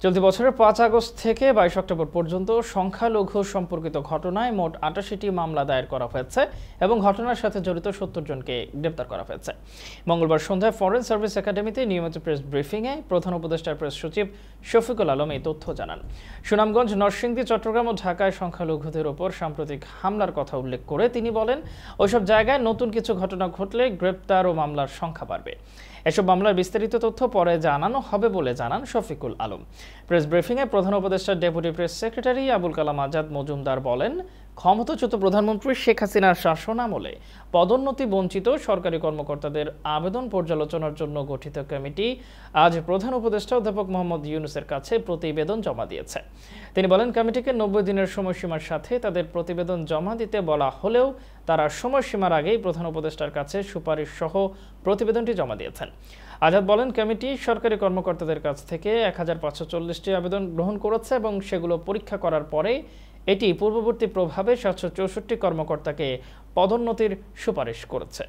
চলতি বছরের ৫ আগস্ট থেকে ২২ অক্টোবর পর্যন্ত সংখ্যালঘু সম্পর্কিত ঘটনায় মোট ৮৮টি মামলা দায়ের করা হয়েছে এবং ঘটনার সাথে জড়িত ৭০ জনকে গ্রেপ্তার করা হয়েছে। মঙ্গলবার সন্ধ্যায় ফরেন সার্ভিস একাডেমিতে নিয়মিত প্রেস ব্রিফিংয়ে প্রধান উপদেষ্টার প্রেস সচিব শফিকুল আলম এই তথ্য জানান। সুনামগঞ্জ, নরসিংদী, চট্টগ্রাম ও ঢাকায় সংখ্যালঘুদের ওপর সাম্প্রতিক হামলার কথা উল্লেখ করে তিনি বলেন, ওইসব জায়গায় নতুন কিছু ঘটনা ঘটলে গ্রেপ্তার ও মামলার সংখ্যা বাড়বে। এসব মামলার বিস্তারিত তথ্য পরে জানানো হবে বলে জানান শফিকুল আলম। প্রেস ব্রিফিংয়ে প্রধান উপদেষ্টার deputy press secretary Abul Kalam Azad Majumdar বলেন, ক্ষমতাচ্যুত প্রধানমন্ত্রী শেখ হাসিনার শাসনামলে পদোন্নতি বঞ্চিত সরকারি কর্মকর্তাদের আবেদন পর্যালোচনার জন্য গঠিত কমিটি আজ প্রধান উপদেষ্টা অধ্যাপক মোহাম্মদ ইউনূসের কাছে প্রতিবেদন জমা দিয়েছে। তিনি বলেন, কমিটিকে ৯০ দিনের সময়সীমার সাথে তাদের প্রতিবেদন জমা দিতে বলা হলেও তারা সময়সীমার আগেই প্রধান উপদেষ্টার কাছে সুপারিশ সহ প্রতিবেদনটি জমা দিয়েছেন। আজাদ বলেন, কমিটি সরকারি কর্মকর্তাদের কাছ থেকে ১৫৪০টি আবেদন গ্রহণ করেছে এবং সেগুলো পরীক্ষা করার পরে এটি পূর্ববর্তী প্রভাবে ৭৬৪ কর্মকর্তাকে পদোন্নতির সুপারিশ করেছে।